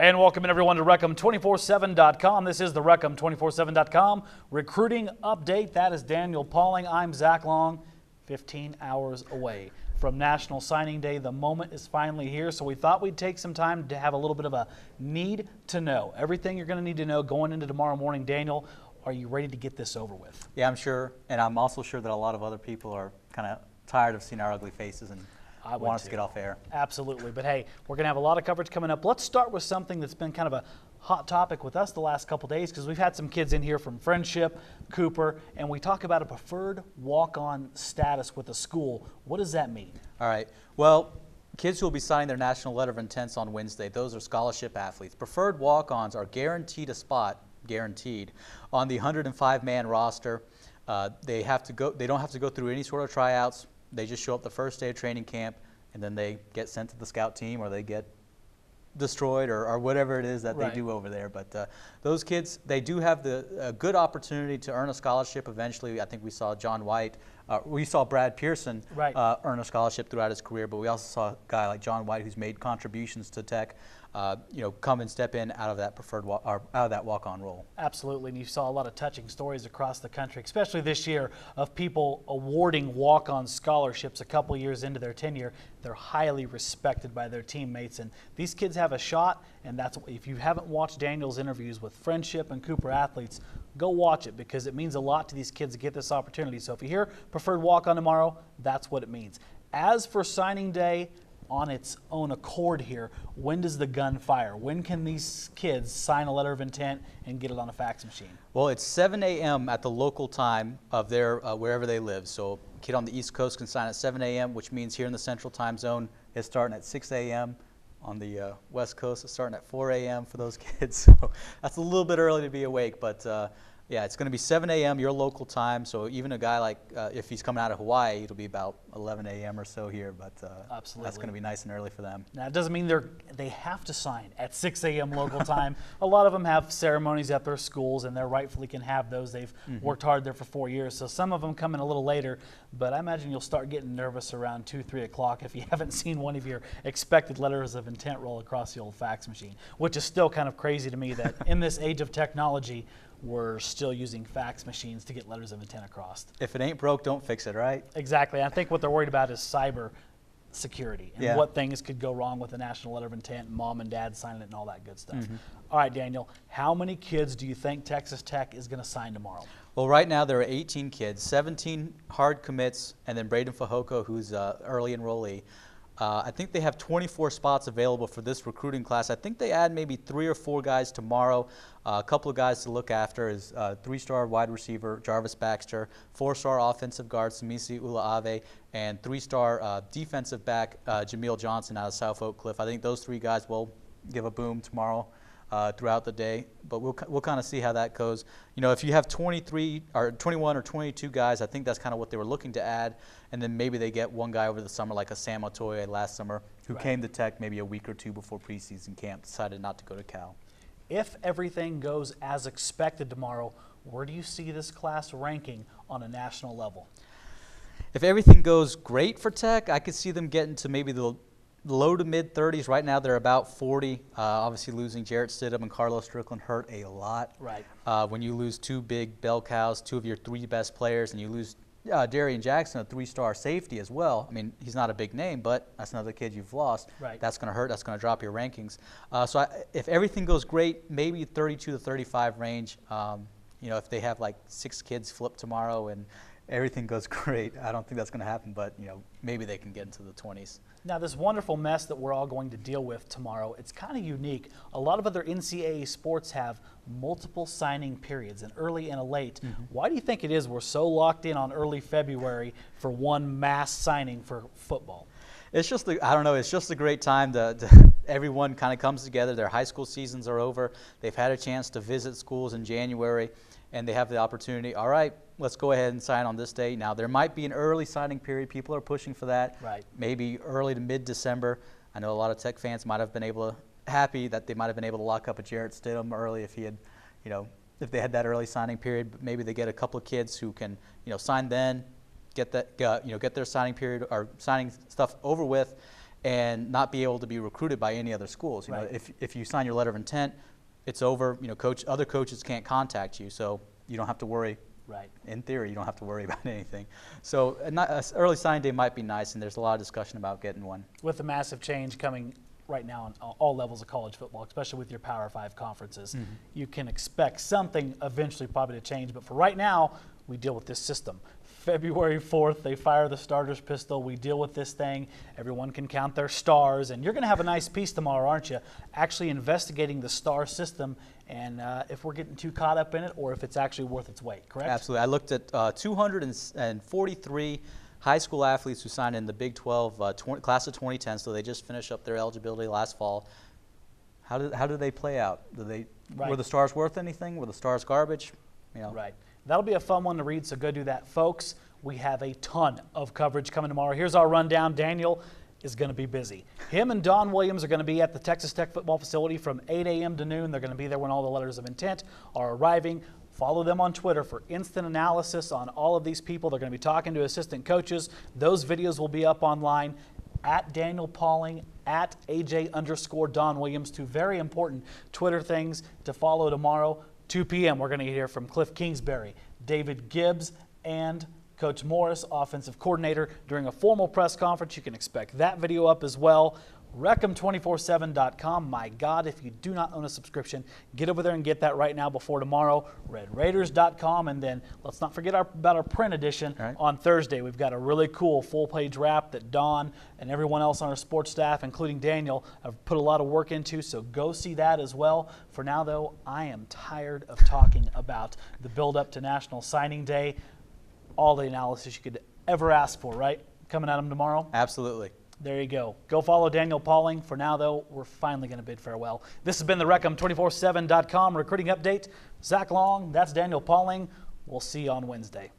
And welcome in everyone to Recom247.com. This is the Recom247.com recruiting update. That is Daniel Pauling. I'm Zach Long, 15 hours away from National Signing Day. The moment is finally here, so we thought we'd take some time to have a little bit of a need to know. Everything you're going to need to know going into tomorrow morning. Daniel, are you ready to get this over with? Yeah, I'm sure, and I'm also sure that a lot of other people are kind of tired of seeing our ugly faces and want us to get off air. Absolutely. But hey, we're going to have a lot of coverage coming up. Let's start with something that's been kind of a hot topic with us the last couple days, because we've had some kids in here from Friendship, Cooper, and we talk about a preferred walk-on status with a school. What does that mean? All right. Well, kids who will be signing their national letter of intents on Wednesday, those are scholarship athletes. Preferred walk-ons are guaranteed a spot, guaranteed, on the 105-man roster. They don't have to go through any sort of tryouts. They just show up the first day of training camp, and then they get sent to the scout team, or they get destroyed, or whatever it is that they do over there. But those kids, they do have a good opportunity to earn a scholarship eventually. I think we saw John White, we saw Brad Pearson earn a scholarship throughout his career, but we also saw a guy like John White, who's made contributions to Tech, come and step in out of that out of that walk-on role. Absolutely, and you saw a lot of touching stories across the country, especially this year, of people awarding walk-on scholarships a couple years into their tenure. They're highly respected by their teammates, and these kids have a shot. And that's, if you haven't watched Daniel's interviews with Friendship and Cooper athletes, go watch it, because it means a lot to these kids to get this opportunity. So if you hear preferred walk-on tomorrow, that's what it means. As for signing day, on its own accord here, when does the gun fire? When can these kids sign a letter of intent and get it on a fax machine? Well, it's 7 a.m. at the local time of their wherever they live. So a kid on the East Coast can sign at 7 a.m., which means here in the Central Time Zone, it's starting at 6 a.m. On the West Coast, it's starting at 4 a.m. for those kids. So that's a little bit early to be awake, but yeah, it's going to be 7 a.m. your local time. So even a guy like, if he's coming out of Hawaii, it'll be about 11 a.m. or so here. But that's going to be nice and early for them. Now, it doesn't mean they have to sign at 6 a.m. local time. A lot of them have ceremonies at their schools, and they rightfully can have those. They've worked hard there for 4 years. So some of them come in a little later. But I imagine you'll start getting nervous around 2, 3 o'clock if you haven't seen one of your expected letters of intent roll across the old fax machine, which is still kind of crazy to me that in this age of technology, we're still using fax machines to get letters of intent across. If it ain't broke, don't fix it, right? Exactly. I think what they're worried about is cyber security and what things could go wrong with the national letter of intent, mom and dad signing it and all that good stuff. All right, Daniel, how many kids do you think Texas Tech is going to sign tomorrow? Well, right now there are 18 kids, 17 hard commits, and then Braden Fajoko, who's early enrollee. I think they have 24 spots available for this recruiting class. I think they add maybe 3 or 4 guys tomorrow. A couple of guys to look after is 3-star wide receiver Jarvis Baxter, 4-star offensive guard Samisi Ulaave, and 3-star defensive back Jameel Johnson out of South Oak Cliff. I think those 3 guys will give a boom tomorrow throughout the day, but we'll kind of see how that goes. You know, if you have 23 or 21 or 22 guys, I think that's kind of what they were looking to add, and then maybe they get one guy over the summer, like a Sam Otoye last summer, who came to Tech maybe a week or 2 before preseason camp, decided not to go to Cal. If everything goes as expected tomorrow, where do you see this class ranking on a national level? If everything goes great for Tech, I could see them getting to maybe the low to mid 30s. Right now they're about 40. Obviously losing Jarrett Stidham and Carlos Strickland hurt a lot. Right. When you lose 2 big bell cows, 2 of your 3 best players, and you lose Darian Jackson, a 3-star safety as well. I mean, he's not a big name, but that's another kid you've lost. Right. That's going to hurt. That's going to drop your rankings. So if everything goes great, maybe 32 to 35 range. If they have like 6 kids flip tomorrow and everything goes great, I don't think that's going to happen, but maybe they can get into the 20s. Now, this wonderful mess that we're all going to deal with tomorrow, it's kind of unique. A lot of other NCAA sports have multiple signing periods, an early and a late. Why do you think it is we're so locked in on early February for one mass signing for football? It's just, I don't know, it's just a great time to everyone kind of comes together. Their high school seasons are over. They've had a chance to visit schools in January, and they have the opportunity, all right, let's go ahead and sign on this day. Now, there might be an early signing period. People are pushing for that. Right. Maybe early to mid-December. I know a lot of Tech fans might have been happy that they might have been able to lock up a Jarrett Stidham early if he had, if they had that early signing period. But maybe they get a couple of kids who can, sign then, get that, get their signing period or signing stuff over with, and not be able to be recruited by any other schools. You know, Right. if you sign your letter of intent, it's over. You know, other coaches can't contact you, so you don't have to worry. Right. In theory, you don't have to worry about anything. So an early signing day might be nice, and there's a lot of discussion about getting one. With the massive change coming right now on all levels of college football, especially with your Power 5 conferences, you can expect something eventually probably to change. But for right now, we deal with this system. February 4th, they fire the starter's pistol. We deal with this thing. Everyone can count their stars. And you're going to have a nice piece tomorrow, aren't you? Actually investigating the star system and if we're getting too caught up in it or if it's actually worth its weight, correct? Absolutely. I looked at 243 high school athletes who signed in the Big 12 class of 2010, so they just finished up their eligibility last fall. How did they play out? Were the stars worth anything? Were the stars garbage? You know. Right. That'll be a fun one to read, so go do that. Folks, we have a ton of coverage coming tomorrow. Here's our rundown. Daniel is going to be busy. Him and Don Williams are going to be at the Texas Tech football facility from 8 a.m. to noon. They're going to be there when all the letters of intent are arriving. Follow them on Twitter for instant analysis on all of these people. They're going to be talking to assistant coaches. Those videos will be up online at Daniel Pauling, at AJ_Don Williams. Two very important Twitter things to follow tomorrow. 2 p.m. we're going to hear from Cliff Kingsbury, David Gibbs, and Coach Morris, offensive coordinator, during a formal press conference. You can expect that video up as well. Recom247.com. My God, if you do not own a subscription, get over there and get that right now before tomorrow. RedRaiders.com, and then let's not forget about our print edition on Thursday. We've got a really cool full-page wrap that Don and everyone else on our sports staff, including Daniel, have put a lot of work into, so go see that as well. For now, though, I am tired of talking about the build-up to National Signing Day. All the analysis you could ever ask for, right? Coming at them tomorrow? Absolutely. There you go. Go follow Daniel Pauling. For now, though, we're finally going to bid farewell. This has been the Recom247.com recruiting update. Zach Long, that's Daniel Pauling. We'll see you on Wednesday.